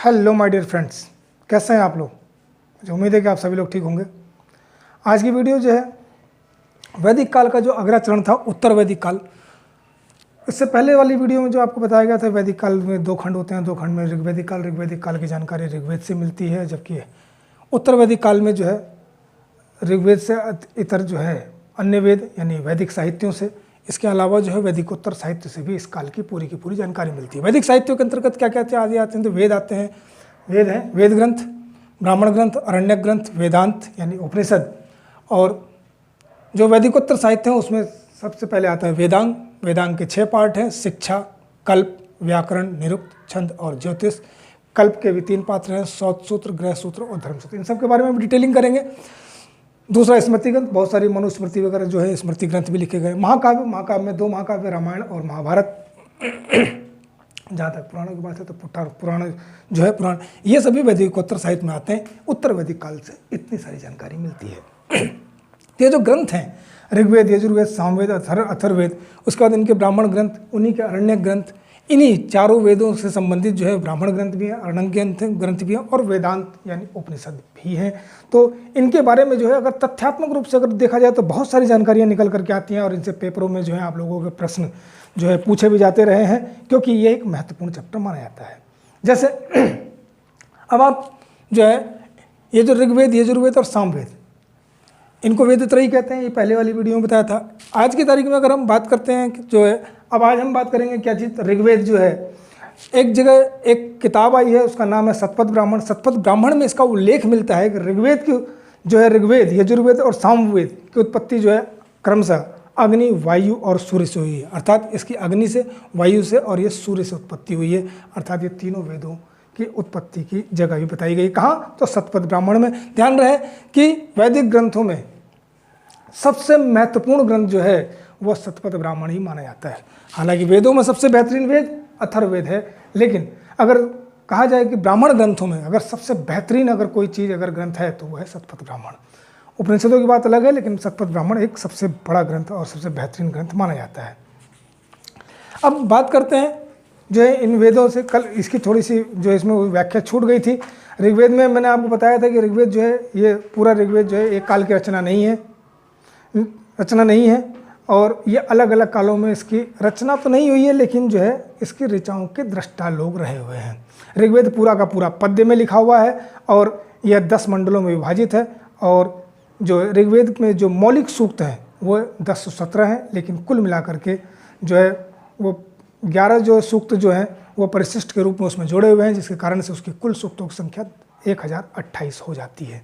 Hello my dear friends, कैसे हैं आप लोग। मुझे उम्मीद है कि आप सभी लोग ठीक होंगे। आज की वीडियो जो है वैदिक काल का जो अगला चरण था उत्तर वैदिक काल। इससे पहले वाली वीडियो में जो आपको बताया गया था वैदिक काल में दो खंड होते हैं, दो खंड में ऋग्वैदिक काल की जानकारी ऋग्वेद से मिलती है, जबकि उत्तर वैदिक काल में जो है ऋग्वेद से इतर जो है अन्य वेद यानी वैदिक साहित्यों से, इसके अलावा जो है वैदिक उत्तर साहित्य से भी इस काल की पूरी जानकारी मिलती है। वैदिक साहित्यों के अंतर्गत क्या क्या आदि आते हैं तो वेद आते हैं। वेद हैं वेद ग्रंथ, ब्राह्मण ग्रंथ, अरण्यक ग्रंथ, वेदांत यानी उपनिषद, और जो वैदिकोत्तर साहित्य है उसमें सबसे पहले आता है वेदांग। वेदांग के 6 पार्ट हैं, शिक्षा, कल्प, व्याकरण, निरुक्त, छंद और ज्योतिष। कल्प के भी 3 पात्र हैं, सौत सूत्र, गृह सूत्र और धर्म सूत्र। इन सब के बारे में डिटेलिंग करेंगे। दूसरा स्मृति ग्रंथ, बहुत सारी मनुस्मृति वगैरह जो है स्मृति ग्रंथ भी लिखे गए। महाकाव्य में 2 महाकाव्य रामायण और महाभारत। जहाँ तक पुराणों की बात है तो पुराण जो है पुराण, ये सभी वैदिकोत्तर साहित्य में आते हैं। उत्तर वैदिक काल से इतनी सारी जानकारी मिलती है। ये जो ग्रंथ हैं ऋग्वेद, यजुर्वेद, सामवेद, अथर्ववेद, उसके बाद इनके ब्राह्मण ग्रंथ, उन्हीं के अरण्यक ग्रंथ, इन्हीं चारों वेदों से संबंधित जो है ब्राह्मण ग्रंथ भी हैं, अरण्यक ग्रंथ भी हैं और वेदांत यानी उपनिषद भी हैं। तो इनके बारे में जो है अगर तथ्यात्मक रूप से अगर देखा जाए तो बहुत सारी जानकारियाँ निकल करके आती हैं और इनसे पेपरों में जो है आप लोगों के प्रश्न जो है पूछे भी जाते रहे हैं, क्योंकि ये एक महत्वपूर्ण चैप्टर माना जाता है। जैसे अब आप जो है ये जो ऋग्वेद, यजुर्वेद और सामवेद, इनको वेद त्रयी कहते हैं। ये पहले वाली वीडियो में बताया था। आज की तारीख में अगर हम बात करते हैं कि जो है, अब आज हम बात करेंगे क्या चीज़, ऋग्वेद जो है एक जगह एक किताब आई है, उसका नाम है शतपथ ब्राह्मण। शतपथ ब्राह्मण में इसका उल्लेख मिलता है कि ऋग्वेद की जो है ऋग्वेद, यजुर्वेद और सामवेद की उत्पत्ति जो है क्रमशः अग्नि, वायु और सूर्य से हुई है। अर्थात इसकी अग्नि से, वायु से और ये सूर्य से उत्पत्ति हुई है। अर्थात ये तीनों वेदों की उत्पत्ति की जगह भी बताई गई। कहाँ? तो शतपथ ब्राह्मण में। ध्यान रहे कि वैदिक ग्रंथों में सबसे महत्वपूर्ण ग्रंथ जो है वह शतपथ ब्राह्मण ही माना जाता है। हालांकि वेदों में सबसे बेहतरीन वेद अथर्ववेद है, लेकिन अगर कहा जाए कि ब्राह्मण ग्रंथों में अगर सबसे बेहतरीन अगर कोई चीज़ अगर ग्रंथ है तो वह है शतपथ ब्राह्मण। उपनिषदों की बात अलग है, लेकिन शतपथ ब्राह्मण एक सबसे बड़ा ग्रंथ और सबसे बेहतरीन ग्रंथ माना जाता है। अब बात करते हैं जो है इन वेदों से। कल इसकी थोड़ी सी जो इसमें व्याख्या छूट गई थी। ऋग्वेद में मैंने आपको बताया था कि ऋग्वेद जो है ये पूरा ऋग्वेद जो है एक काल की रचना नहीं है और ये अलग अलग कालों में इसकी रचना तो नहीं हुई है, लेकिन जो है इसकी ऋचाओं के दृष्टा लोग रहे हुए हैं। ऋग्वेद पूरा का पूरा पद्य में लिखा हुआ है और यह 10 मंडलों में विभाजित है। और जो ऋग्वेद में जो मौलिक सूक्त हैं वो 1017 हैं, लेकिन कुल मिलाकर के जो है वो 11 जो सूक्त जो हैं वो परिशिष्ट के रूप में उसमें जोड़े हुए हैं, जिसके कारण से उसकी कुल सूक्तों की संख्या 1028 हो जाती है।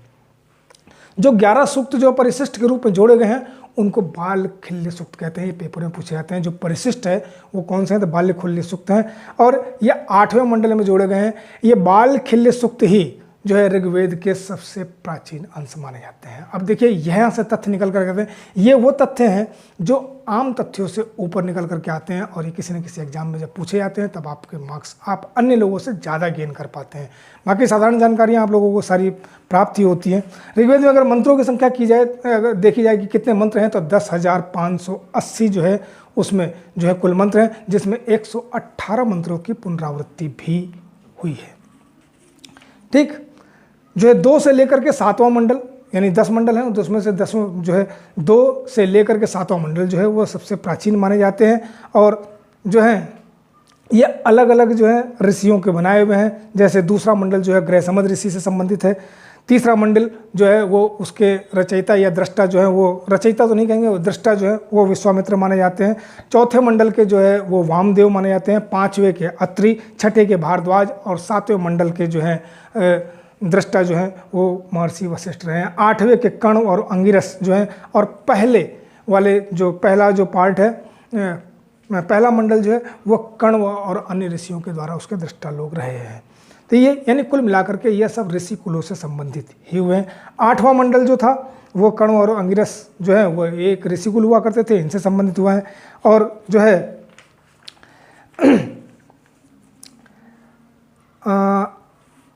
जो 11 सूक्त जो परिशिष्ट के रूप में जोड़े गए हैं उनको बाल खिल्य सूक्त कहते हैं। ये पेपर में पूछे जाते हैं। जो परिशिष्ट है वो कौन से हैं तो बाल्य खिल्य सूक्त हैं, और ये 8वें मंडल में जोड़े गए हैं। ये बाल खिल्य सूक्त ही जो है ऋग्वेद के सबसे प्राचीन अंश माने जाते हैं। अब देखिए यहाँ से तथ्य निकल कर आते हैं। ये वो तथ्य हैं जो आम तथ्यों से ऊपर निकल करके आते हैं, और ये किसी न किसी एग्जाम में जब पूछे जाते हैं तब आपके मार्क्स आप अन्य लोगों से ज़्यादा गेन कर पाते हैं। बाकी साधारण जानकारियाँ आप लोगों को सारी प्राप्त ही होती हैं। ऋग्वेद में अगर मंत्रों की संख्या की जाए, अगर देखी जाए कि कितने मंत्र हैं तो 10,580 जो है उसमें जो है कुल मंत्र हैं, जिसमें 118 मंत्रों की पुनरावृत्ति भी हुई है। ठीक, जो है 2 से लेकर के 7वां मंडल यानी 10 मंडल हैं, तो उसमें से 10वां जो है 2 से लेकर के 7वां मंडल जो है वो सबसे प्राचीन माने जाते हैं। और जो है ये अलग अलग जो है ऋषियों के बनाए हुए हैं। जैसे दूसरा मंडल जो है गृहसमद ऋषि से संबंधित है। तीसरा मंडल जो है वो उसके रचयिता या दृष्टा जो है, वो रचयिता तो नहीं कहेंगे, वो दृष्टा जो है वो विश्वामित्र माने जाते हैं। चौथे मंडल के जो है वो वामदेव माने जाते हैं। 5वें के अत्रि, 6ठे के भारद्वाज और 7वें मंडल के जो है दृष्टा जो है वो महर्षि वशिष्ठ रहे हैं। 8वें के कर्ण और अंगिरस जो हैं, और पहले वाले जो पहला जो पार्ट है, पहला मंडल जो है वो कर्ण और अन्य ऋषियों के द्वारा उसके दृष्टा लोग रहे हैं। तो ये यानी कुल मिलाकर के ये सब ऋषि कुलों से संबंधित ही हुए हैं। 8वां मंडल जो था वो कर्ण और अंगिरस जो है वो एक ऋषि कुल हुआ करते थे, इनसे संबंधित हुआ है। और जो है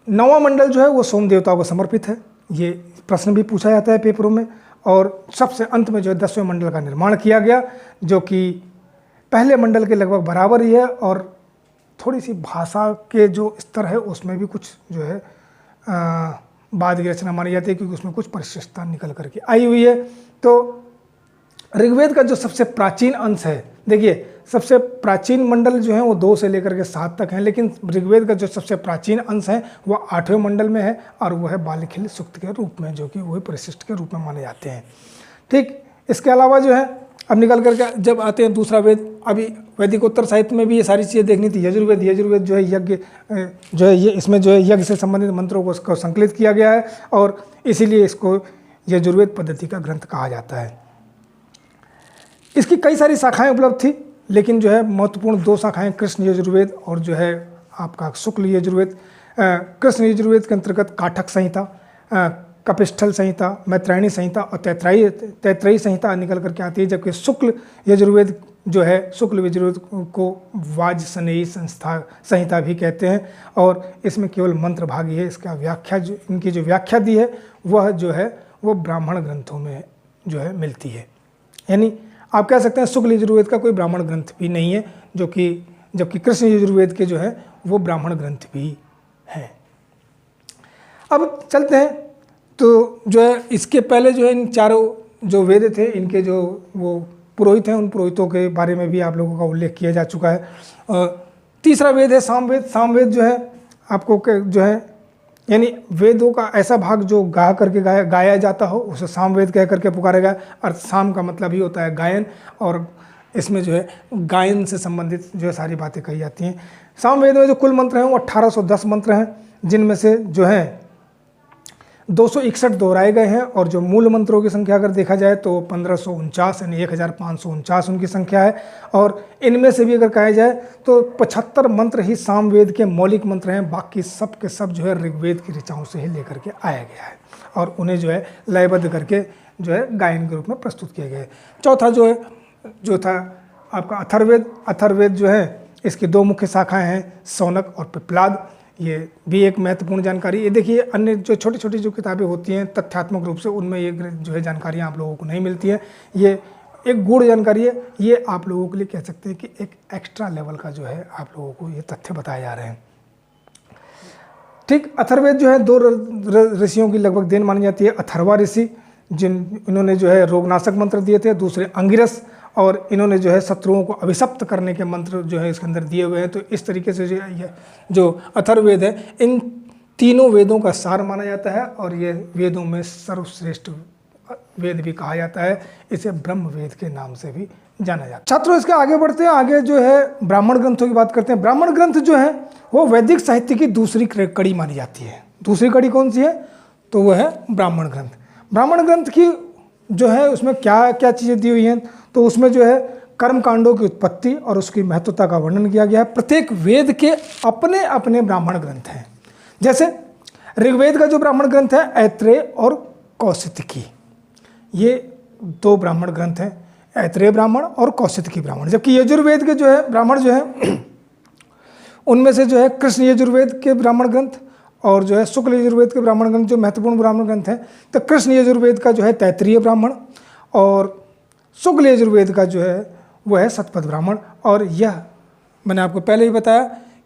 9वां मंडल जो है वो सोम देवता को समर्पित है। ये प्रश्न भी पूछा जाता है पेपरों में। और सबसे अंत में जो है 10वें मंडल का निर्माण किया गया, जो कि पहले मंडल के लगभग बराबर ही है और थोड़ी सी भाषा के जो स्तर है उसमें भी कुछ जो है बाद की रचना मानी जाती है, क्योंकि उसमें कुछ परिशिष्टता निकल करके आई हुई है। तो ऋग्वेद का जो सबसे प्राचीन अंश है, देखिए सबसे प्राचीन मंडल जो है वो 2 से लेकर के 7 तक हैं, लेकिन ऋग्वेद का जो सबसे प्राचीन अंश है वह 8वें मंडल में है और वह है बालखिल सूक्त के रूप में, जो कि वही परिशिष्ट के रूप में माने जाते हैं। ठीक, इसके अलावा जो है अब निकल करके जब आते हैं दूसरा वेद, अभी वैदिक उत्तर साहित्य में भी ये सारी चीज़ें देखनी थी। यजुर्वेद जो है यज्ञ जो है ये इसमें जो है यज्ञ से संबंधित मंत्रों को संकलित किया गया है और इसीलिए इसको यजुर्वेद पद्धति का ग्रंथ कहा जाता है। इसकी कई सारी शाखाएं उपलब्ध थी, लेकिन जो है महत्वपूर्ण 2 शाखाएं कृष्ण यजुर्वेद और जो है आपका शुक्ल यजुर्वेद। कृष्ण यजुर्वेद के अंतर्गत काठक संहिता, कपिष्ठल संहिता, मैत्रायणी संहिता और तैत्रेयी संहिता निकल करके आती है, जबकि शुक्ल यजुर्वेद जो है, शुक्ल यजुर्वेद को वाजसनेयी संहिता भी कहते हैं और इसमें केवल मंत्र भाग ही है। इसका व्याख्या जो इनकी जो व्याख्या दी है वह जो है वो ब्राह्मण ग्रंथों में जो है मिलती है। यानी आप कह सकते हैं शुक्ल यजुर्वेद का कोई ब्राह्मण ग्रंथ भी नहीं है, जबकि कृष्ण यजुर्वेद के जो है वो ब्राह्मण ग्रंथ भी हैं। अब चलते हैं, तो जो है इसके पहले जो है इन चारों जो वेद थे इनके जो वो पुरोहित हैं, उन पुरोहितों के बारे में भी आप लोगों का उल्लेख किया जा चुका है। तीसरा वेद है सामवेद। सामवेद जो है आपको जो है यानी वेदों का ऐसा भाग जो गा करके गाया जाता हो उसे सामवेद कह करके पुकारा गया। अर्थ साम का मतलब ही होता है गायन, और इसमें जो है गायन से संबंधित जो है सारी बातें कही जाती हैं। सामवेद में जो कुल मंत्र हैं वो 1810 मंत्र हैं, जिनमें से जो है 261 दोहराए गए हैं और जो मूल मंत्रों की संख्या अगर देखा जाए तो 1549 यानी 1549 उनकी संख्या है। और इनमें से भी अगर कहा जाए तो 75 मंत्र ही सामवेद के मौलिक मंत्र हैं, बाकी सब के सब जो है ऋग्वेद की ऋचाओं से ही लेकर के आया गया है और उन्हें जो है लयबद्ध करके जो है गायन के रूप में प्रस्तुत किए गए। चौथा जो था आपका अथर्ववेद। अथर्ववेद जो है इसकी 2 मुख्य शाखाएँ हैं, शौनक और पिप्लाद। ये भी एक महत्वपूर्ण जानकारी। ये देखिए अन्य जो छोटी छोटी जो किताबें होती हैं तथ्यात्मक रूप से उनमें ये जो है जानकारियाँ आप लोगों को नहीं मिलती है। ये एक गूढ़ जानकारी है, ये आप लोगों के लिए कह सकते हैं कि एक एक्स्ट्रा लेवल का जो है आप लोगों को ये तथ्य बताए जा रहे हैं। ठीक, अथर्ववेद जो है 2 ऋषियों की लगभग देन मानी जाती है। अथर्वा ऋषि इन्होंने जो है रोगनाशक मंत्र दिए थे, दूसरे अंगिरस, और इन्होंने जो है शत्रुओं को अभिशप्त करने के मंत्र जो है इसके अंदर दिए हुए हैं। तो इस तरीके से जो अथर्ववेद है इन तीनों वेदों का सार माना जाता है और ये वेदों में सर्वश्रेष्ठ वेद भी कहा जाता है। इसे ब्रह्म वेद के नाम से भी जाना जाता है। छात्रों, इसके आगे बढ़ते हैं। आगे जो है ब्राह्मण ग्रंथों की बात करते हैं। ब्राह्मण ग्रंथ जो है वो वैदिक साहित्य की दूसरी कड़ी मानी जाती है। दूसरी कड़ी कौन सी है? तो वह है ब्राह्मण ग्रंथ। ब्राह्मण ग्रंथ की जो है उसमें क्या क्या चीज़ें दी हुई हैं, तो उसमें जो है कर्म कांडों की उत्पत्ति और उसकी महत्वता का वर्णन किया गया है। प्रत्येक वेद के अपने अपने ब्राह्मण ग्रंथ हैं। जैसे ऋग्वेद का जो ब्राह्मण ग्रंथ है ऐत्रेय और कौशितकी, ये 2 ब्राह्मण ग्रंथ हैं, ऐत्रेय ब्राह्मण और कौशितकी ब्राह्मण। जबकि यजुर्वेद के जो है ब्राह्मण जो है उनमें से जो है कृष्ण यजुर्वेद के ब्राह्मण ग्रंथ और जो है शुक्ल यजुर्वेद के ब्राह्मण ग्रंथ जो महत्वपूर्ण ब्राह्मण ग्रंथ हैं। तो कृष्ण यजुर्वेद का जो है तैत्रीय ब्राह्मण और शुक्ल यजुर्वेद का जो है वह है शतपथ ब्राह्मण। और यह मैंने आपको पहले ही बताया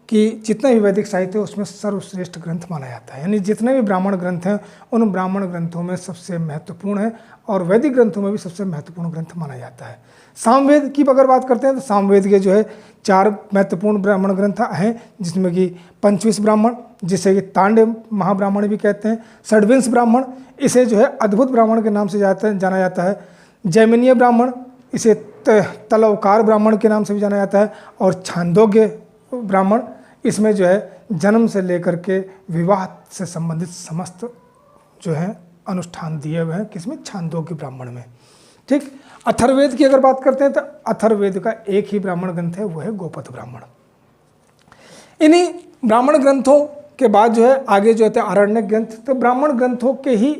कि जितना भी वैदिक साहित्य है उसमें सर्वश्रेष्ठ ग्रंथ माना जाता है। यानी जितने भी ब्राह्मण ग्रंथ हैं उन ब्राह्मण ग्रंथों में सबसे महत्वपूर्ण है और वैदिक ग्रंथों में भी सबसे महत्वपूर्ण ग्रंथ माना जाता है। सामवेद की अगर बात करते हैं तो सामवेद के जो है 4 महत्वपूर्ण ब्राह्मण ग्रंथ हैं, जिसमें कि पंचविंश ब्राह्मण, जिसे कि तांड्य महाब्राह्मण भी कहते हैं, षड्विंश ब्राह्मण, इसे जो है अद्भुत ब्राह्मण के नाम से जाना जाता है, जैमिनीय ब्राह्मण, इसे तलवकार ब्राह्मण के नाम से भी जाना जाता है, और छांदोग्य ब्राह्मण, इसमें जो है जन्म से लेकर के विवाह से संबंधित समस्त जो है अनुष्ठान दिए हुए हैं, किसमें? छांदोग्य ब्राह्मण में। ठीक, अथर्ववेद की अगर बात करते हैं तो अथर्ववेद का एक ही ब्राह्मण ग्रंथ है, वो है गोपथ ब्राह्मण। इन्हीं ब्राह्मण ग्रंथों के बाद जो है आगे जो होता है आरण्यक ग्रंथ। तो ब्राह्मण ग्रंथों के ही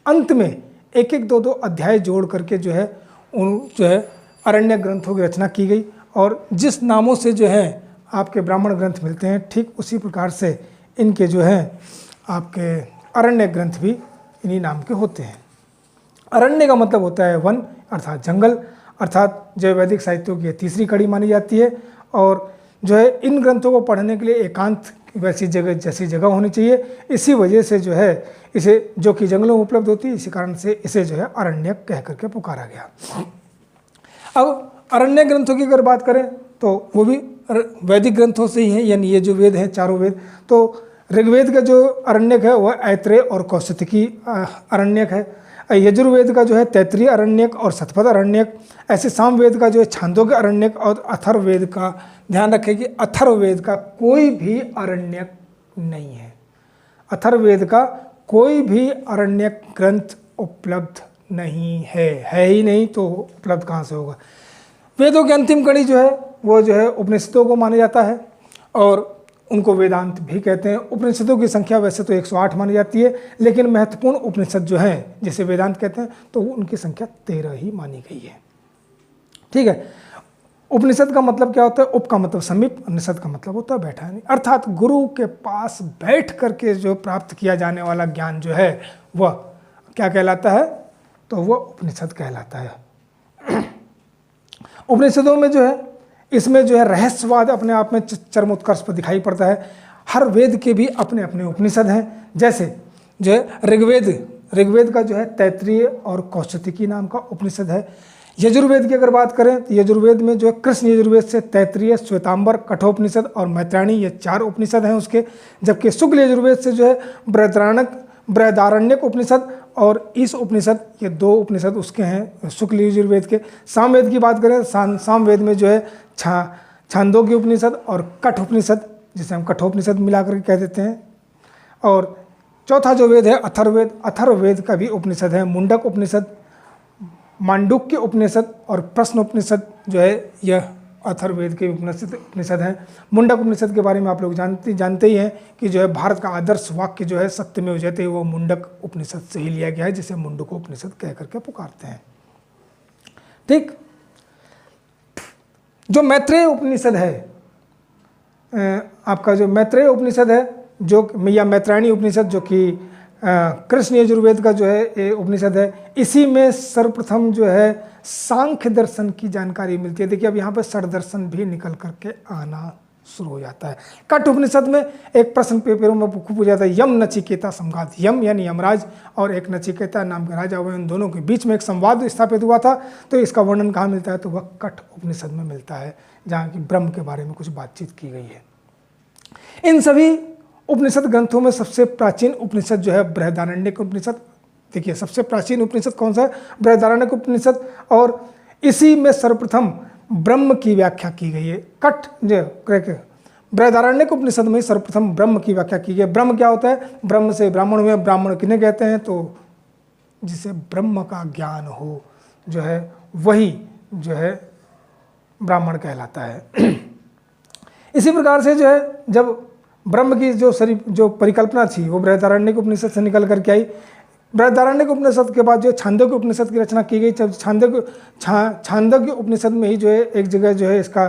अंत में 1-1, 2-2 अध्याय जोड़ करके जो है आरण्यक ग्रंथों की रचना की गई। और जिस नामों से जो है आपके ब्राह्मण ग्रंथ मिलते हैं, ठीक उसी प्रकार से इनके जो है आपके आरण्यक ग्रंथ भी इन्हीं नाम के होते हैं। अरण्य का मतलब होता है वन अर्थात जंगल, अर्थात जो वैदिक साहित्यों की तीसरी कड़ी मानी जाती है। और जो है इन ग्रंथों को पढ़ने के लिए एकांत वैसी जगह जैसी जगह होनी चाहिए। इसी वजह से जो है इसे, जो कि जंगलों में उपलब्ध होती है, इसी कारण से इसे जो है अरण्यक कह करके पुकारा गया। अब अरण्य ग्रंथों की अगर बात करें तो वो भी वैदिक ग्रंथों से ही हैं, यानी ये जो वेद हैं चारों वेद। तो ऋग्वेद का जो अरण्यक है वह ऐत्रेय और कौशिकी अरण्यक है। यजुर्वेद का जो है तैत्तिरीय अरण्यक और शतपथ अरण्यक। ऐसे सामवेद का जो है छांदोग्य अरण्यक और अथर्ववेद का, ध्यान रखें कि अथर्ववेद का कोई भी अरण्यक नहीं है। अथर्ववेद का कोई भी अरण्यक ग्रंथ उपलब्ध नहीं है ही नहीं, तो उपलब्ध कहाँ से होगा। वेदों की अंतिम कड़ी जो है वो जो है उपनिषदों को माना जाता है और उनको वेदांत भी कहते हैं। उपनिषदों की संख्या वैसे तो 108 मानी जाती है, लेकिन महत्वपूर्ण उपनिषद जो हैं जिसे वेदांत कहते हैं तो उनकी संख्या 13 ही मानी गई है। ठीक है। उपनिषद का मतलब क्या होता है? उप का मतलब समीप, निषद का मतलब होता है बैठा नहीं, अर्थात गुरु के पास बैठ करके जो प्राप्त किया जाने वाला ज्ञान जो है वह क्या कहलाता है? तो वह उपनिषद कहलाता है। उपनिषदों में जो है, इसमें जो है रहस्यवाद अपने आप में चरम उत्कर्ष पर दिखाई पड़ता है। हर वेद के भी अपने अपने उपनिषद हैं। जैसे जो है ऋग्वेद का जो है तैत्तिरीय और कौशिकी नाम का उपनिषद है। यजुर्वेद की अगर बात करें तो यजुर्वेद में जो है कृष्ण यजुर्वेद से तैत्तिरीय, श्वेतांबर, कठोपनिषद और मैत्रायणी, ये 4 उपनिषद हैं उसके। जबकि शुक्ल यजुर्वेद से जो है बृहदारण्यक उपनिषद और ईश उपनिषद, ये 2 उपनिषद उसके हैं शुक्ल यजुर्वेद के। सामवेद की बात करें, सामवेद में जो है छांदोग्य उपनिषद और कठ उपनिषद, जिसे हम कठोपनिषद मिलाकर कह देते हैं। और चौथा जो वेद है अथर्ववेद का भी उपनिषद है मुंडक उपनिषद, मांडुक्य उपनिषद और प्रश्न उपनिषद जो है यह अथर्ववेद के उपनिषद हैं। मुंडक उपनिषद के बारे में आप लोग जानते ही हैं कि जो है भारत का आदर्श वाक्य जो है सत्यमेव जयते, वो मुंडक उपनिषद से ही लिया गया है, जिसे मुंडक उपनिषद कह करके पुकारते हैं। ठीक। जो मैत्रेय उपनिषद है, आपका जो मैत्रेय उपनिषद है जो या मैत्रायणी उपनिषद, जो कि कृष्ण यजुर्वेद का जो है ये उपनिषद है, इसी में सर्वप्रथम जो है सांख्य दर्शन की जानकारी मिलती है। देखिए अब यहाँ पर षड दर्शन भी निकल करके आना शुरू हो जाता है। कठ उपनिषद में एक प्रश्न पेपरों में पूछा जाता है, यम नचिकेता संवाद। यम यानी यमराज और एक नचिकेता नाम के राजा हुए, इन दोनों के बीच में एक संवाद स्थापित हुआ था। तो इसका वर्णन कहाँ मिलता है? तो वह कठ उपनिषद में मिलता है, जहाँ की ब्रह्म के बारे में कुछ बातचीत की गई है। इन सभी उपनिषद ग्रंथों में सबसे प्राचीन उपनिषद जो है बृहदारण्यक उपनिषद। देखिए सबसे प्राचीन उपनिषद कौन सा है? बृहदारण्यक उपनिषद। और इसी में सर्वप्रथम ब्रह्म की व्याख्या की गई है। कठ जो बृहदारण्यक उपनिषद में सर्वप्रथम ब्रह्म की व्याख्या की गई है। ब्रह्म क्या होता है? ब्रह्म से ब्राह्मण हुए। ब्राह्मण किन्हें कहते हैं? तो जिसे ब्रह्म का ज्ञान हो जो है वही जो है ब्राह्मण कहलाता है। इसी प्रकार से जो है जब ब्रह्म की जो परिकल्पना थी वो बृहदारण्यक उपनिषद से निकल करके आई। बृहदारण्यक उपनिषद के बाद जो छांदोग्य उपनिषद की रचना की गई। जब छांदोग्य उपनिषद में ही जो है एक जगह जो है इसका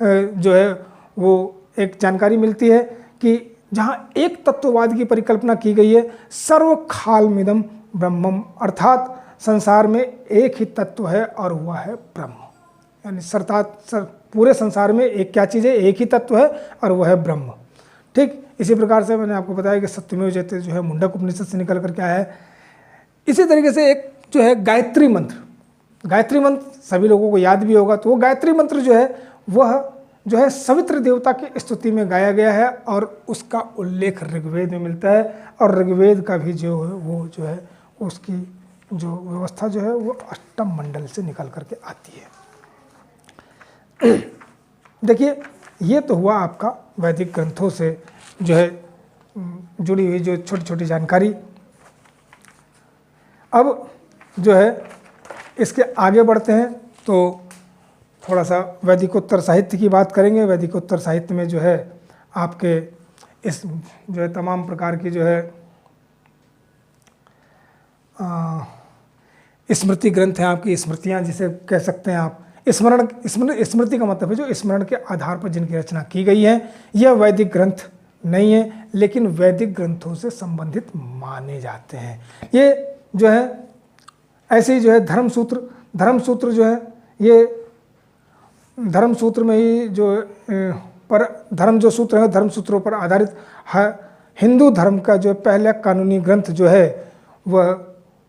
जो है वो एक जानकारी मिलती है कि जहाँ एक तत्ववाद की परिकल्पना की गई है, सर्वकालमिदं ब्रह्मम, अर्थात संसार में एक ही तत्व है और वह है ब्रह्म। यानी पूरे संसार में एक क्या चीज़ है? एक ही तत्व है और वह है ब्रह्म। ठीक। इसी प्रकार से मैंने आपको बताया कि सत्यमेव जयते जो है मुंडक उपनिषद से निकल करके आया है। इसी तरीके से एक जो है गायत्री मंत्र सभी लोगों को याद भी होगा। तो वो गायत्री मंत्र जो है वह जो है सवित्र देवता की स्तुति में गाया गया है और उसका उल्लेख ऋग्वेद में मिलता है। और ऋग्वेद का भी जो है वो जो है उसकी जो व्यवस्था जो है वो अष्टम मंडल से निकल करके आती है। देखिए ये तो हुआ आपका वैदिक ग्रंथों से जो है जुड़ी हुई जो छोटी छोटी जानकारी। अब जो है इसके आगे बढ़ते हैं तो थोड़ा सा वैदिकोत्तर साहित्य की बात करेंगे। वैदिकोत्तर साहित्य में जो है आपके इस जो है तमाम प्रकार की जो है स्मृति ग्रंथ हैं, आपकी स्मृतियाँ जिसे कह सकते हैं आप। स्मृति का मतलब है जो स्मरण के आधार पर जिनकी रचना की गई है। यह वैदिक ग्रंथ नहीं है, लेकिन वैदिक ग्रंथों से संबंधित माने जाते हैं। ये जो है ऐसे ही जो है धर्मसूत्र जो है ये धर्मसूत्र में ही जो पर धर्म जो सूत्र है, धर्म सूत्रों पर आधारित है। हिंदू धर्म का जो पहला कानूनी ग्रंथ जो है वह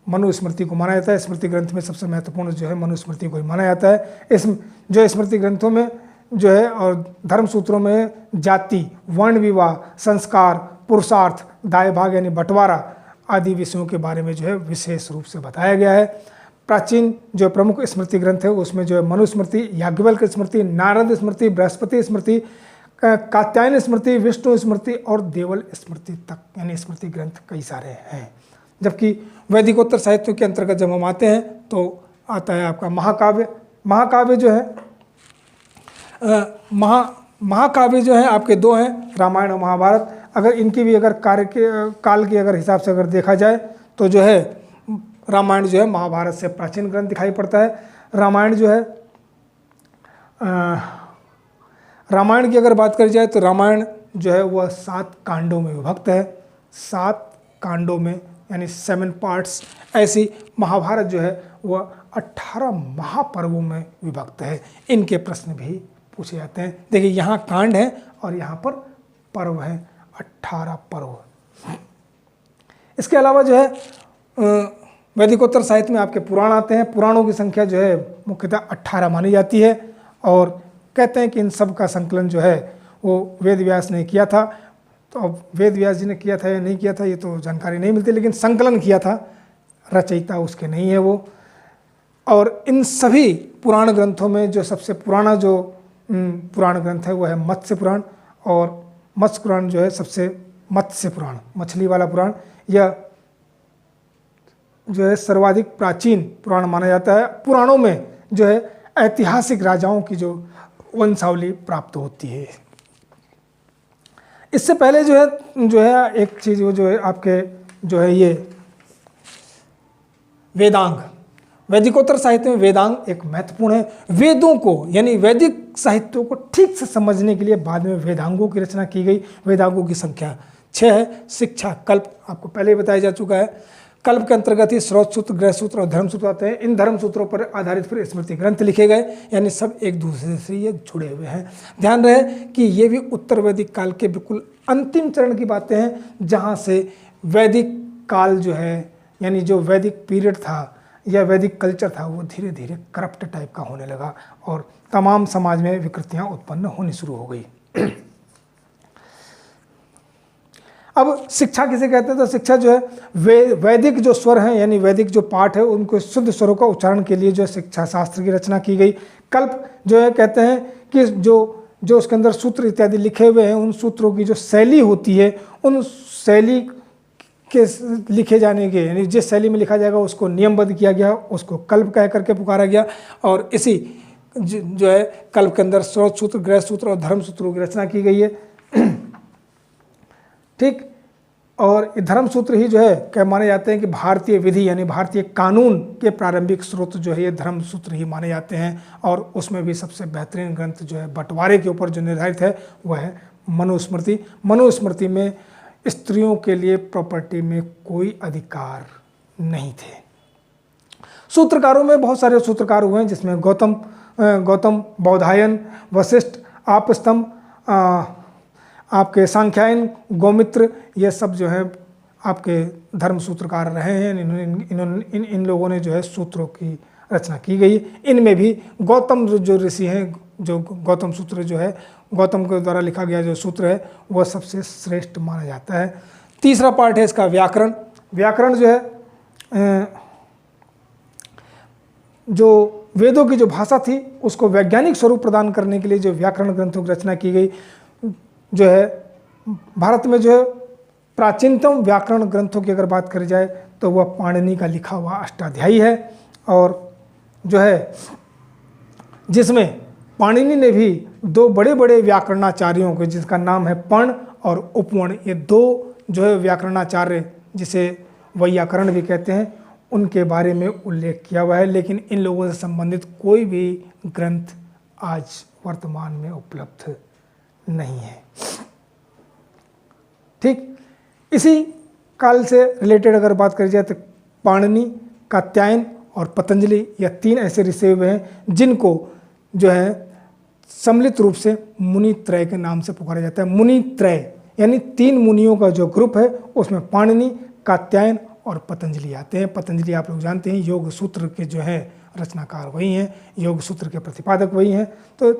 मनुस्मृति को माना जाता है। स्मृति ग्रंथ में सबसे महत्वपूर्ण जो है मनुस्मृति को ही माना जाता है। इस जो स्मृति ग्रंथों में जो है और धर्म सूत्रों में जाति, वर्ण विवाह, संस्कार, पुरुषार्थ, दाय भाग यानी बंटवारा आदि विषयों के बारे में जो है विशेष रूप से बताया गया है। प्राचीन जो प्रमुख स्मृति ग्रंथ है उसमें जो है मनुस्मृति, याज्ञवल्क्य स्मृति, नारद स्मृति, बृहस्पति स्मृति, कात्यायन स्मृति, विष्णु स्मृति और देवल स्मृति तक यानी स्मृति ग्रंथ कई सारे हैं। जबकि वैदिकोत्तर साहित्य के अंतर्गत जब हम आते हैं तो आता है आपका महाकाव्य। महाकाव्य जो है महाकाव्य जो है आपके दो हैं, रामायण और महाभारत। अगर इनकी भी अगर कार्य के काल के अगर हिसाब से अगर देखा जाए तो जो है रामायण जो है महाभारत से प्राचीन ग्रंथ दिखाई पड़ता है। रामायण जो है रामायण की अगर बात करी जाए तो रामायण जो है वह 7 कांडों में विभक्त है, 7 कांडों में यानी 7 पार्ट्स। ऐसी महाभारत जो है वह 18 महापर्वों में विभक्त है। इनके प्रश्न भी पूछे जाते हैं। देखिए यहाँ कांड है और यहाँ पर पर्व है, 18 पर्व। इसके अलावा जो है वैदिकोत्तर साहित्य में आपके पुराण आते हैं। पुराणों की संख्या जो है मुख्यतः 18 मानी जाती है और कहते हैं कि इन सब का संकलन जो है वो वेद व्यास ने किया था। तो अब वेद व्यास जी ने किया था या नहीं किया था ये तो जानकारी नहीं मिलती, लेकिन संकलन किया था, रचयिता उसके नहीं है वो। और इन सभी पुराण ग्रंथों में जो सबसे पुराना जो पुराण ग्रंथ है वो है मत्स्य पुराण। और मत्स्य पुराण जो है सबसे मत्स्य पुराण, मछली वाला पुराण, यह जो है सर्वाधिक प्राचीन पुराण माना जाता है। पुराणों में जो है ऐतिहासिक राजाओं की जो वंशावली प्राप्त होती है। इससे पहले जो है एक चीज़ वो जो है आपके जो है ये वेदांग, वैदिकोत्तर साहित्य में वेदांग एक महत्वपूर्ण है। वेदों को यानी वैदिक साहित्यों को ठीक से समझने के लिए बाद में वेदांगों की रचना की गई। वेदांगों की संख्या 6 है। शिक्षा, कल्प आपको पहले ही बताया जा चुका है। कल्प के अंतर्गत ही स्रोत सूत्र, गृह सूत्र और धर्म सूत्र आते हैं। इन धर्म सूत्रों पर आधारित फिर स्मृति ग्रंथ लिखे गए, यानी सब एक दूसरे से ये जुड़े हुए हैं। ध्यान रहे कि ये भी उत्तर वैदिक काल के बिल्कुल अंतिम चरण की बातें हैं, जहाँ से वैदिक काल जो है यानी जो वैदिक पीरियड था या वैदिक कल्चर था वो धीरे धीरे करप्ट टाइप का होने लगा और तमाम समाज में विकृतियाँ उत्पन्न होनी शुरू हो गई। अब शिक्षा किसे कहते हैं? तो शिक्षा जो है वैदिक जो स्वर हैं यानी वैदिक जो पाठ है उनको शुद्ध स्वरों का उच्चारण के लिए जो शिक्षा शास्त्र की रचना की गई। कल्प जो है कहते हैं कि जो उसके अंदर सूत्र इत्यादि लिखे हुए हैं उन सूत्रों की जो शैली होती है उन शैली के लिखे जाने के यानी जिस शैली में लिखा जाएगा उसको नियमबद्ध किया गया, उसको कल्प कह करके पुकारा गया। और इसी जो है कल्प के अंदर स्रोत सूत्र, गृह सूत्र और धर्म सूत्रों की रचना की गई है। ठीक। और ये धर्म सूत्र ही जो है क्या माने जाते हैं कि भारतीय विधि यानी भारतीय कानून के प्रारंभिक स्रोत जो है ये धर्म सूत्र ही माने जाते हैं। और उसमें भी सबसे बेहतरीन ग्रंथ जो है बंटवारे के ऊपर जो निर्धारित है वह है मनुस्मृति। मनुस्मृति में स्त्रियों के लिए प्रॉपर्टी में कोई अधिकार नहीं थे। सूत्रकारों में बहुत सारे सूत्रकार हुए हैं जिसमें गौतम, बौधायन, वशिष्ठ, आपस्तंभ, आपके सांख्यायन, गौमित्र, ये सब जो है आपके धर्म सूत्रकार रहे हैं। इन लोगों ने जो है सूत्रों की रचना की गई। इनमें भी गौतम जो ऋषि हैं, जो गौतम सूत्र जो है गौतम के द्वारा लिखा गया जो सूत्र है वह सबसे श्रेष्ठ माना जाता है। तीसरा पार्ट है इसका व्याकरण। व्याकरण जो है जो वेदों की जो भाषा थी उसको वैज्ञानिक स्वरूप प्रदान करने के लिए जो व्याकरण ग्रंथों की रचना की गई। जो है भारत में जो है प्राचीनतम व्याकरण ग्रंथों की अगर बात करी जाए तो वह पाणिनि का लिखा हुआ अष्टाध्यायी है। और जो है जिसमें पाणिनि ने भी 2 बड़े बड़े व्याकरणाचार्यों को जिसका नाम है पर्ण और उपवर्ण, ये 2 जो है व्याकरणाचार्य जिसे वैयाकरण भी कहते हैं उनके बारे में उल्लेख किया हुआ है। लेकिन इन लोगों से संबंधित कोई भी ग्रंथ आज वर्तमान में उपलब्ध नहीं है। ठीक। इसी काल से रिलेटेड अगर बात करी जाए तो पाणिनि, कात्यायन और पतंजलि, यह 3 ऐसे ऋषि हुए हैं जिनको जो है सम्मिलित रूप से मुनि त्रय के नाम से पुकारा जाता है। मुनि त्रय यानी 3 मुनियों का जो ग्रुप है उसमें पाणिनि, कात्यायन और पतंजलि आते हैं। पतंजलि आप लोग जानते हैं योग सूत्र के जो है रचनाकार वही हैं, योग सूत्र के प्रतिपादक वही हैं। तो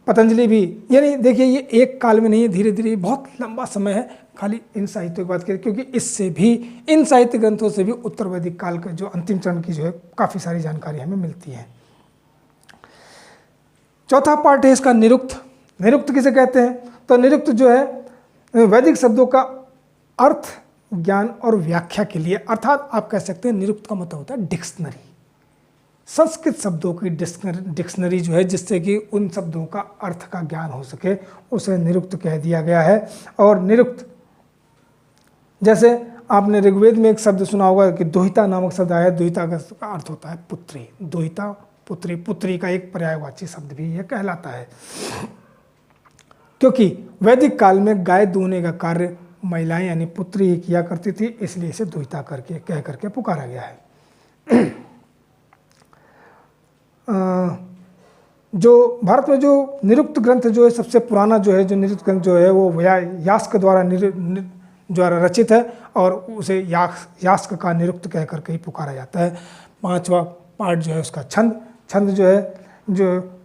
पतंजलि भी, यानी देखिए ये एक काल में नहीं है, धीरे धीरे बहुत लंबा समय है। खाली इन साहित्यों की बात करें, क्योंकि इससे भी, इन साहित्य ग्रंथों से भी उत्तर वैदिक काल का जो अंतिम चरण की जो है काफ़ी सारी जानकारी हमें मिलती है। चौथा पार्ट है इसका निरुक्त। निरुक्त किसे कहते हैं? तो निरुक्त जो है वैदिक शब्दों का अर्थ, ज्ञान और व्याख्या के लिए, अर्थात आप कह सकते हैं निरुक्त का मतलब होता है डिक्शनरी, संस्कृत शब्दों की डिक्शनरी जो है, जिससे कि उन शब्दों का अर्थ का ज्ञान हो सके, उसे निरुक्त कह दिया गया है। और निरुक्त, जैसे आपने ऋग्वेद में एक शब्द सुना होगा कि दुहिता नामक शब्द आया है। दुहिता का अर्थ होता है पुत्री। दुहिता पुत्री, पुत्री का एक पर्यायवाची शब्द भी यह कहलाता है, क्योंकि वैदिक काल में गाय दूहने का कार्य महिलाएं यानी पुत्री ही किया करती थी, इसलिए इसे दुहिता करके कह करके पुकारा गया है। जो भारत में जो निरुक्त ग्रंथ जो है सबसे पुराना जो है, जो निरुक्त ग्रंथ जो है वो यास्क द्वारा रचित है, और उसे यास्क का निरुक्त कह करके ही पुकारा जाता है। 5वां पार्ट जो है उसका छंद। छंद जो है, जो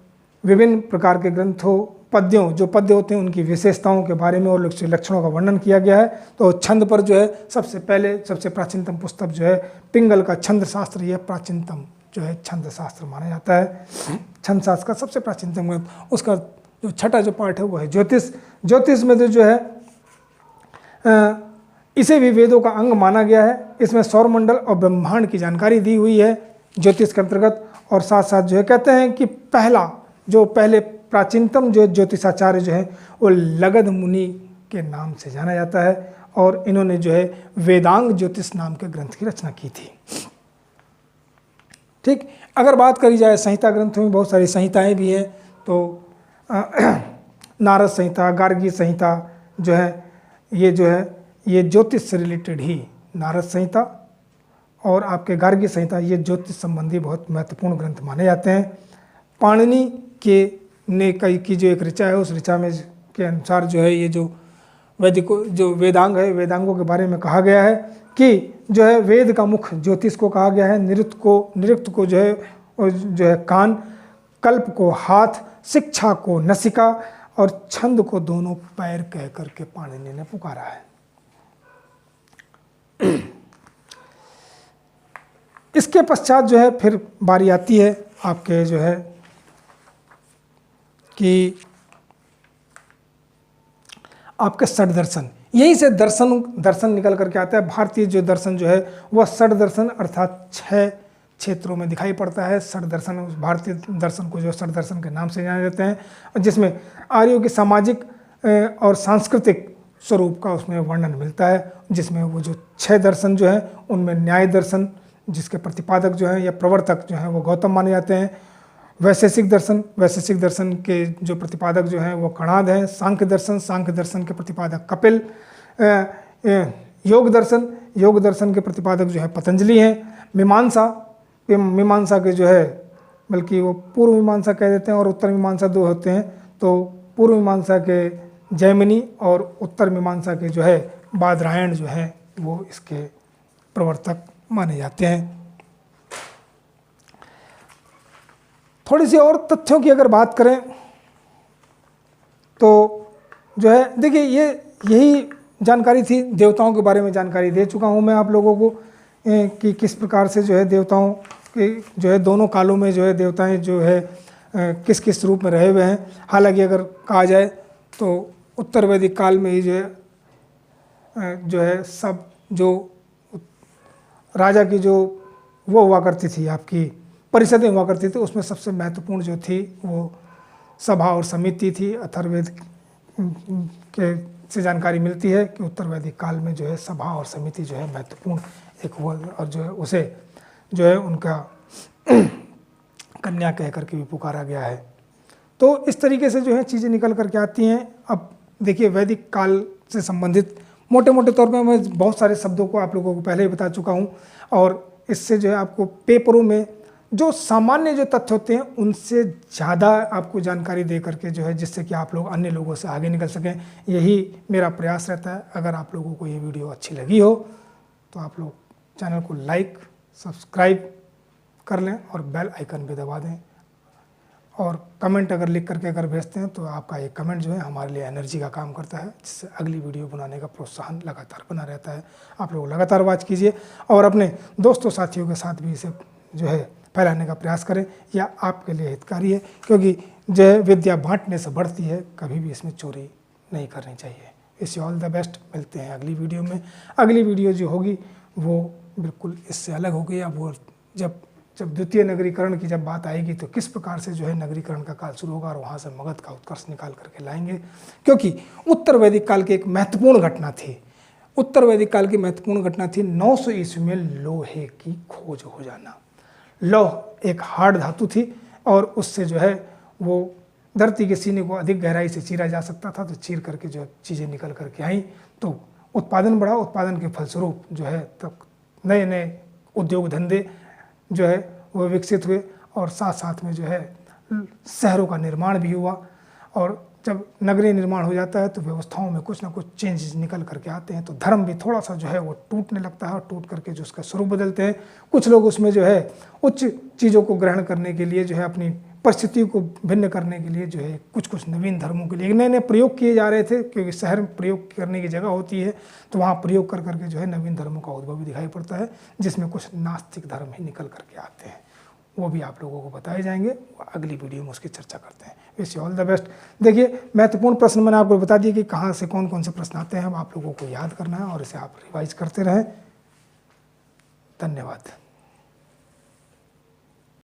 विभिन्न प्रकार के ग्रंथों, पद्यों, जो पद्य होते हैं उनकी विशेषताओं के बारे में और लक्षणों का वर्णन किया गया है। तो छंद पर जो है सबसे पहले, सबसे प्राचीनतम पुस्तक जो है पिंगल का छंद शास्त्र, यह प्राचीनतम जो है छंद शास्त्र माना जाता है। छंद शास्त्र का सबसे प्राचीनतम ग्रंथ, उसका जो छठा जो पार्ट है वो है ज्योतिष। ज्योतिष में जो है इसे भी वेदों का अंग माना गया है। इसमें सौरमंडल और ब्रह्मांड की जानकारी दी हुई है ज्योतिष के अंतर्गत। और साथ साथ जो है कहते हैं कि पहले प्राचीनतम जो ज्योतिषाचार्य जो है वो लगध मुनि के नाम से जाना जाता है, और इन्होंने जो है वेदांग ज्योतिष नाम के ग्रंथ की रचना की थी। ठीक, अगर बात करी जाए संहिता ग्रंथों में बहुत सारी संहिताएं भी हैं, तो नारद संहिता, गार्गी संहिता जो है ये ज्योतिष से रिलेटेड ही, नारद संहिता और आपके गार्गी संहिता, ये ज्योतिष संबंधी बहुत महत्वपूर्ण ग्रंथ माने जाते हैं। पाणिनि के ने कई की जो एक ऋचा है, उस ऋचा में के अनुसार जो है ये जो वेदांग है, वेदांगों के बारे में कहा गया है कि जो है वेद का मुख ज्योतिष को कहा गया है, निरुक्त को जो है कान, कल्प को हाथ, शिक्षा को नसिका और छंद को दोनों पैर कह करके पाणिनि ने पुकारा है। इसके पश्चात जो है फिर बारी आती है आपके जो है कि आपके षड दर्शन। यहीं से दर्शन निकल करके आता है। भारतीय जो दर्शन जो है वह षड दर्शन अर्थात 6 क्षेत्रों में दिखाई पड़ता है। षड दर्शन, भारतीय दर्शन को जो षड दर्शन के नाम से जाने जाते हैं, जिसमें आर्यों की सामाजिक और सांस्कृतिक स्वरूप का उसमें वर्णन मिलता है। जिसमें वो जो 6 दर्शन जो है उनमें न्याय दर्शन, जिसके प्रतिपादक जो हैं या प्रवर्तक जो हैं वो गौतम माने जाते हैं। वैशेषिक दर्शन के जो प्रतिपादक जो हैं वो कणाद हैं। सांख्य दर्शन के प्रतिपादक कपिल। योग दर्शन के प्रतिपादक जो है पतंजलि हैं। मीमांसा के जो है, बल्कि वो पूर्व मीमांसा कह देते हैं और उत्तर मीमांसा 2 होते हैं। तो पूर्व मीमांसा के जैमिनी और उत्तर मीमांसा के जो है बादरायण जो है वो इसके प्रवर्तक माने जाते हैं। थोड़ी सी और तथ्यों की अगर बात करें तो जो है देखिए यही जानकारी थी। देवताओं के बारे में जानकारी दे चुका हूँ मैं आप लोगों को कि किस प्रकार से जो है देवताओं के जो है दोनों कालों में जो है देवताएं जो है किस किस रूप में रहे हुए हैं। हालांकि अगर कहा जाए तो उत्तर वैदिक काल में ही जो है सब जो राजा की जो वो हुआ करती थी, आपकी परिषदें हुआ करती थी, उसमें सबसे महत्वपूर्ण जो थी वो सभा और समिति थी। अथर्ववेद के से जानकारी मिलती है कि उत्तर वैदिक काल में जो है सभा और समिति जो है महत्वपूर्ण एक हुआ, और जो है उसे जो है उनका कन्या कह करके भी पुकारा गया है। तो इस तरीके से जो है चीज़ें निकल करके आती हैं। अब देखिए वैदिक काल से संबंधित मोटे मोटे तौर पे मैं बहुत सारे शब्दों को आप लोगों को पहले ही बता चुका हूँ, और इससे जो है आपको पेपरों में जो सामान्य जो तथ्य होते हैं उनसे ज़्यादा आपको जानकारी दे करके जो है, जिससे कि आप लोग अन्य लोगों से आगे निकल सकें, यही मेरा प्रयास रहता है। अगर आप लोगों को ये वीडियो अच्छी लगी हो तो आप लोग चैनल को लाइक सब्सक्राइब कर लें और बेल आइकन भी दबा दें, और कमेंट अगर लिख करके अगर भेजते हैं तो आपका एक कमेंट जो है हमारे लिए एनर्जी का काम करता है, जिससे अगली वीडियो बनाने का प्रोत्साहन लगातार बना रहता है। आप लोग लगातार वॉच कीजिए और अपने दोस्तों साथियों के साथ भी इसे जो है फैलाने का प्रयास करें, या आपके लिए हितकारी है, क्योंकि जो है विद्या बांटने से बढ़ती है, कभी भी इसमें चोरी नहीं करनी चाहिए। इससे ऑल द बेस्ट, मिलते हैं अगली वीडियो में। अगली वीडियो जो होगी वो बिल्कुल इससे अलग होगी। अब वो जब द्वितीय नगरीकरण की जब बात आएगी तो किस प्रकार से जो है नगरीकरण का काल शुरू होगा और वहाँ से मगध का उत्कर्ष निकाल करके लाएंगे, क्योंकि उत्तर वैदिक काल की एक महत्वपूर्ण घटना थी। उत्तर वैदिक काल की महत्वपूर्ण घटना थी 900 ईस्वी में लोहे की खोज हो जाना। लौह एक हार्ड धातु थी और उससे जो है वो धरती के सीने को अधिक गहराई से चीरा जा सकता था, तो चीर करके जो चीज़ें निकल करके आई तो उत्पादन बढ़ा। उत्पादन के फलस्वरूप जो है तब नए नए उद्योग धंधे जो है वो विकसित हुए, और साथ साथ में जो है शहरों का निर्माण भी हुआ। और जब नगरीय निर्माण हो जाता है तो व्यवस्थाओं में कुछ ना कुछ चेंजेस निकल करके आते हैं, तो धर्म भी थोड़ा सा जो है वो टूटने लगता है, और टूट करके जो उसका स्वरूप बदलते हैं। कुछ लोग उसमें जो है उच्च चीज़ों को ग्रहण करने के लिए जो है अपनी परिस्थितियों को भिन्न करने के लिए जो है कुछ नवीन धर्मों के लिए नए नए प्रयोग किए जा रहे थे, क्योंकि शहर में प्रयोग करने की जगह होती है, तो वहाँ प्रयोग कर करके जो है नवीन धर्मों का उद्भव भी दिखाई पड़ता है, जिसमें कुछ नास्तिक धर्म ही निकल करके आते हैं। वो भी आप लोगों को बताए जाएंगे, अगली वीडियो में उसकी चर्चा करते हैं। Wish you all the best. देखिए, महत्वपूर्ण प्रश्न मैंने आपको बता दिया कि कहाँ से कौन कौन से प्रश्न आते हैं, अब आप लोगों को याद करना है और इसे आप रिवाइज करते रहें। धन्यवाद।